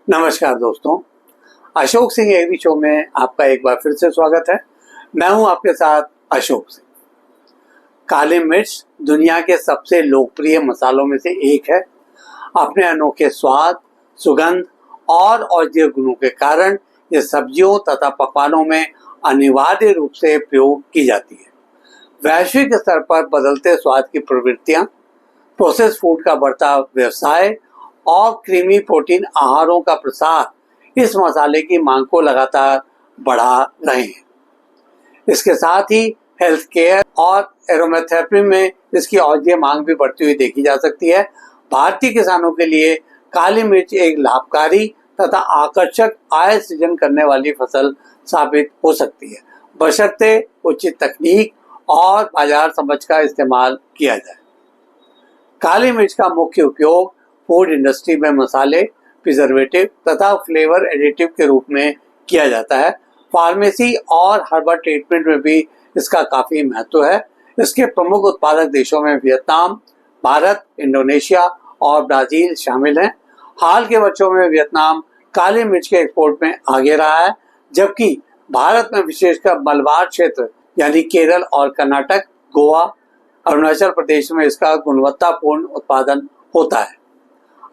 नमस्कार दोस्तों, Ashok Singh agree show में आपका एक बार फिर से स्वागत है। मैं हूं आपके साथ अशोक सिंह। काली मिर्च दुनिया के सबसे लोकप्रिय मसालों में से एक है। अपने अनोखे स्वाद, सुगंध और औषधीय गुणों के कारण ये सब्जियों तथा पकवानों में अनिवार्य रूप से प्रयोग की जाती है। वैश्विक स्तर पर बदलते स्वाद की प्रवृत्तियां, प्रोसेस फूड का बढ़ता व्यवसाय और क्रीमी प्रोटीन आहारों का प्रसार इस मसाले की मांग को लगातार बढ़ा रहे हैं। इसके साथ ही हेल्थ केयर और एरोमेथेरेपी में इसकी औषधीय मांग भी बढ़ती हुई देखी जा सकती है। भारतीय किसानों के लिए काली मिर्च एक लाभकारी तथा आकर्षक आय सृजन करने वाली फसल साबित हो सकती है, बशर्ते उचित तकनीक और बाजार समझ का इस्तेमाल किया जाए। काली मिर्च का मुख्य उपयोग फूड इंडस्ट्री में मसाले, प्रिजर्वेटिव तथा फ्लेवर एडिटिव के रूप में किया जाता है। फार्मेसी और हर्बल ट्रीटमेंट में भी इसका काफ़ी महत्व है। इसके प्रमुख उत्पादक देशों में वियतनाम, भारत, इंडोनेशिया और ब्राज़ील शामिल हैं। हाल के वर्षों में वियतनाम काली मिर्च के एक्सपोर्ट में आगे रहा है, जबकि भारत में विशेषकर मलबार क्षेत्र यानी केरल और कर्नाटक, गोवा, अरुणाचल प्रदेश में इसका गुणवत्तापूर्ण उत्पादन होता है।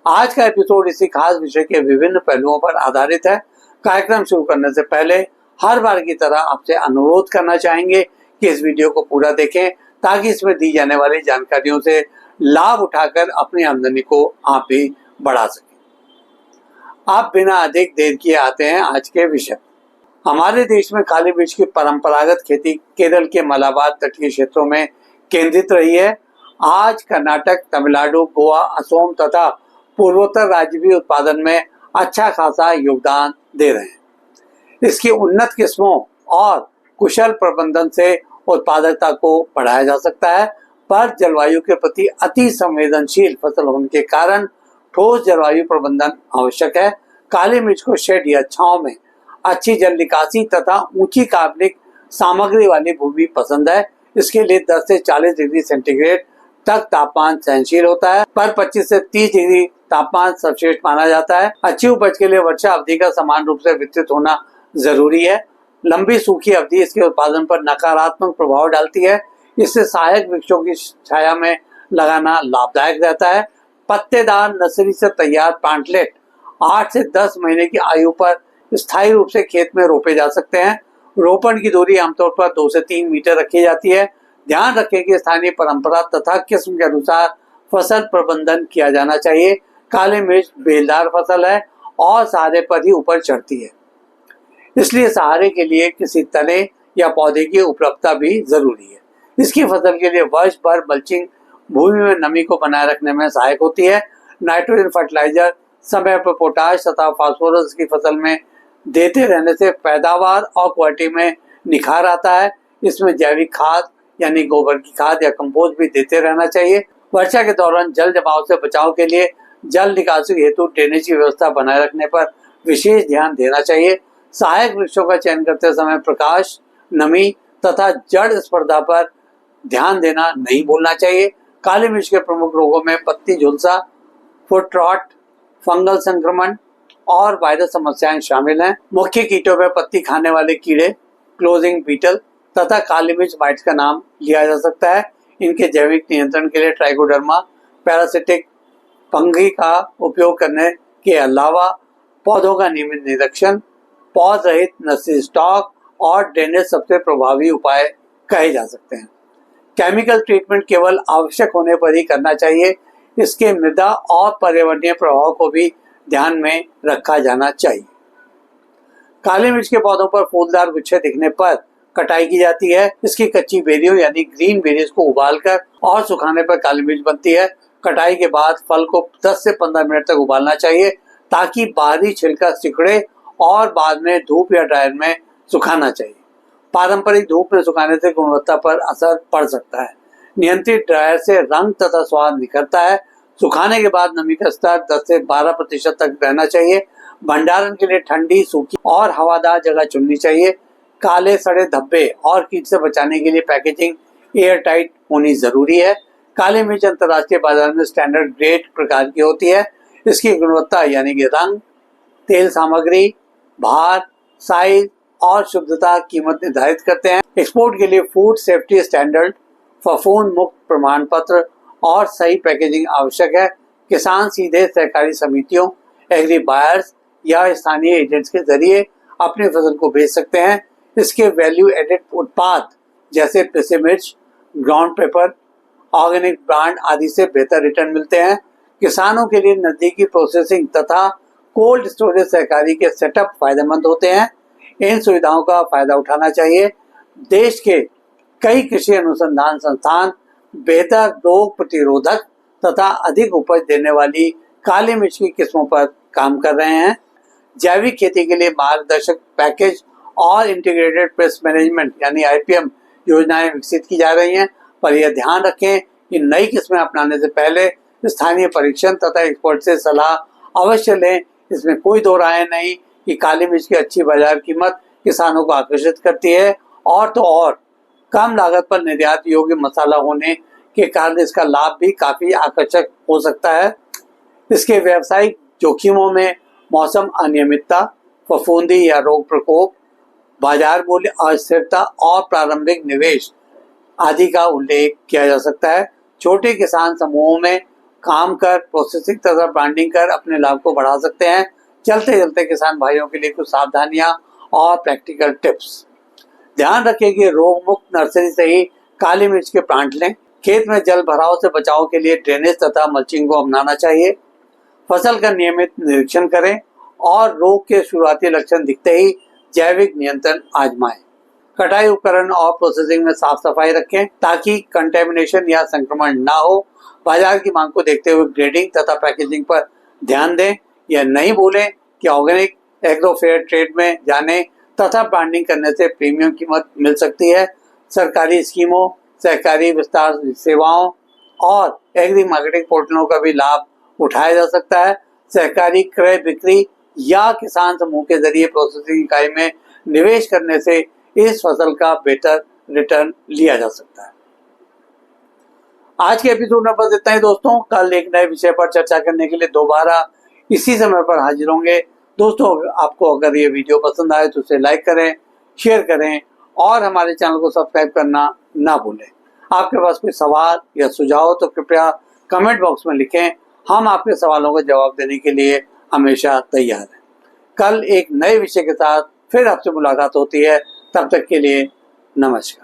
आज का एपिसोड इसी खास विषय के विभिन्न पहलुओं पर आधारित है। कार्यक्रम शुरू करने से पहले हर बार की तरह आपसे अनुरोध करना चाहेंगे कि इस वीडियो को पूरा देखें, ताकि इसमें दी जाने वाली जानकारियों से लाभ उठाकर अपनी आमदनी को आप भी बढ़ा सकें। आप बिना अधिक देर किए आते हैं आज के विषय। हमारे देश में काली मिर्च की परंपरागत खेती केरल के मलाबार तटीय क्षेत्रों में केंद्रित रही है। आज कर्नाटक, तमिलनाडु, गोवा, असम तथा पूर्वोत्तर राज्य भी उत्पादन में अच्छा खासा योगदान दे रहे हैं। इसकी उन्नत किस्मों और कुशल प्रबंधन से उत्पादकता को बढ़ाया जा सकता है, पर जलवायु के प्रति अति संवेदनशील फसल होने के कारण ठोस जलवायु प्रबंधन आवश्यक है। काली मिर्च को शेड या छांव में अच्छी जल निकासी तथा ऊंची कार्बनिक सामग्री वाली भूमि पसंद है। इसके लिए 10 से 40 डिग्री सेंटीग्रेड तक तापमान सहनशील होता है, पर 25 से 30 डिग्री तापमान सर्वश्रेष्ठ माना जाता है। अच्छी उपज के लिए वर्षा अवधि का समान रूप से वितरित होना जरूरी है। लंबी सूखी अवधि इसके उत्पादन पर नकारात्मक प्रभाव डालती है। इससे सहायक वृक्षों की छाया में लगाना लाभदायक रहता है। पत्तेदार नर्सरी से तैयार प्लांटलेट 8 से 10 महीने की आयु पर स्थायी रूप से खेत में रोपे जा सकते हैं। रोपण की दूरी आमतौर पर 2 से 3 मीटर रखी जाती है। ध्यान रखें कि स्थानीय परंपरा तथा किस्म के अनुसार फसल प्रबंधन किया जाना चाहिए। काली मिर्च बेलदार फसल है और सहारे पर ही ऊपर चढ़ती है, इसलिए सहारे के लिए किसी तने या पौधे की उपलब्धता भी जरूरी है। इसकी फसल के लिए वर्ष भर मल्चिंग भूमि में नमी को बनाए रखने में सहायक होती है। नाइट्रोजन फर्टिलाइजर समय पर पोटाश तथा फास्फोरस की फसल में देते रहने से पैदावार और क्वालिटी में निखार आता है। इसमें जैविक खाद यानी गोबर की खाद या कंपोस्ट भी देते रहना चाहिए। वर्षा के दौरान जल जमाव से बचाव के लिए जल निकासी हेतु ड्रेनेज की व्यवस्था बनाए रखने पर विशेष ध्यान देना चाहिए। सहायक वृक्षों का चयन करते समय प्रकाश, नमी तथा जड़ स्पर्धा पर ध्यान देना नहीं भूलना चाहिए। काली मिर्च के प्रमुख रोगों में पत्ती झुलसा, फुट रॉट, फंगल संक्रमण और वायरस समस्याएं शामिल हैं। मुख्य कीटों में पत्ती खाने वाले कीड़े, क्लोजिंग बीटल तथा काली मिर्च माइट्स का नाम लिया जा सकता है। इनके जैविक नियंत्रण के लिए ट्राइकोडर्मा पैरासिटिक फंगी का उपयोग करने के अलावा पौधों का नियमित निरीक्षण, पौध रहित नर्सरी स्टॉक और ड्रेनेज सबसे प्रभावी उपाय कहे जा सकते हैं। केमिकल ट्रीटमेंट केवल आवश्यक होने पर ही करना चाहिए। इसके मृदा और पर्यावरणीय प्रभाव को भी ध्यान में रखा जाना चाहिए। काली मिर्च के पौधों पर फूलदार गुच्छे दिखने पर कटाई की जाती है। इसकी कच्ची बेरियों यानी ग्रीन बेरीज को उबालकर और सुखाने पर काली मिर्च बनती है। कटाई के बाद फल को 10 से 15 मिनट तक उबालना चाहिए, ताकि बाहरी छिलका सिकुड़े और बाद में धूप या ड्रायर में सुखाना चाहिए। पारंपरिक धूप में सुखाने से गुणवत्ता पर असर पड़ सकता है। नियंत्रित ड्रायर से रंग तथा स्वाद निखरता है। सुखाने के बाद नमी का स्तर 10 से 12% तक रहना चाहिए। भंडारण के लिए ठंडी, सूखी और हवादार जगह चुननी चाहिए। काले सड़े धब्बे और कीट से बचाने के लिए पैकेजिंग एयर टाइट होनी जरूरी है। काली मिर्च अंतर्राष्ट्रीय बाजार में स्टैंडर्ड ग्रेड प्रकार की होती है। इसकी गुणवत्ता यानी कि रंग, तेल सामग्री, भार, साइज और शुद्धता कीमत निर्धारित करते हैं। एक्सपोर्ट के लिए फूड सेफ्टी स्टैंडर्ड, फफूंद मुक्त प्रमाण पत्र और सही पैकेजिंग आवश्यक है। किसान सीधे सहकारी समितियों, एग्री बायर्स या स्थानीय एजेंट्स के जरिए अपनी फसल को बेच सकते हैं। इसके वैल्यू एडेड उत्पाद जैसे पिसे मिर्च, ग्राउंड पेपर, ऑर्गेनिक ब्रांड आदि से बेहतर रिटर्न मिलते हैं। किसानों के लिए नजदीकी प्रोसेसिंग तथा कोल्ड स्टोरेज सहकारी के सेटअप फायदेमंद होते हैं। इन सुविधाओं का फायदा उठाना चाहिए। देश के कई कृषि अनुसंधान संस्थान बेहतर रोग प्रतिरोधक तथा अधिक उपज देने वाली काली मिर्च की किस्मों पर काम कर रहे हैं। जैविक खेती के लिए मार्गदर्शक पैकेज और इंटीग्रेटेड पेस्ट मैनेजमेंट यानी IPM योजनाएं विकसित की जा रही हैं, पर यह ध्यान रखें कि नई किस्में अपनाने से पहले स्थानीय परीक्षण तथा एक्सपर्ट से सलाह अवश्य लें। इसमें कोई दो राय नहीं कि काली मिर्च की अच्छी बाजार कीमत किसानों को आकर्षित करती है और तो और कम लागत पर निर्यात योग्य मसाला होने के कारण इसका लाभ भी काफी आकर्षक हो सकता है। इसके व्यावसायिक जोखिमों में मौसम अनियमितता, फफूंदी या रोग प्रकोप, बाजार मूल्य अस्थिरता और प्रारंभिक निवेश आदि का उल्लेख किया जा सकता है। छोटे किसान समूहों में काम कर प्रोसेसिंग तथा ब्रांडिंग कर अपने लाभ को बढ़ा सकते हैं। चलते चलते किसान भाइयों के लिए कुछ सावधानियां और प्रैक्टिकल टिप्स। ध्यान रखें कि रोग मुक्त नर्सरी से ही काली मिर्च के प्लांट लें। खेत में जल भराव से बचाव के लिए ड्रेनेज तथा मल्चिंग को अपनाना चाहिए। फसल का नियमित निरीक्षण करें और रोग के शुरुआती लक्षण दिखते ही जैविक नियंत्रण आजमाएं। कटाई उपकरण और प्रोसेसिंग में साफ सफाई रखें ताकि कंटेमिनेशन या संक्रमण ना हो। बाजार की मांग को देखते हुए ग्रेडिंग तथा पैकेजिंग पर ध्यान दें। यह नहीं भूलें कि ऑर्गेनिक एग्रो फेयर ट्रेड में जाने तथा ब्रांडिंग करने से प्रीमियम कीमत मिल सकती है। सरकारी स्कीमों, सहकारी विस्तार सेवाओं और एग्री मार्केटिंग पोर्टलों का भी लाभ उठाया जा सकता है। सहकारी क्रय बिक्री या किसान समूह के जरिए प्रोसेसिंग इकाई में निवेश करने से इस फसल का बेहतर रिटर्न लिया जा सकता है। आज के एपिसोड में बस इतना ही दोस्तों। कल एक नए विषय पर चर्चा करने के लिए दोबारा इसी समय पर हाजिर होंगे। दोस्तों, आपको अगर ये वीडियो पसंद आए तो उसे लाइक करें, शेयर करें और हमारे चैनल को सब्सक्राइब करना ना भूलें। आपके पास कोई सवाल या सुझाव तो कृपया कमेंट बॉक्स में लिखें। हम आपके सवालों का जवाब देने के लिए हमेशा तैयार हैं। कल एक नए विषय के साथ फिर आपसे मुलाकात होती है। तब तक के लिए नमस्कार।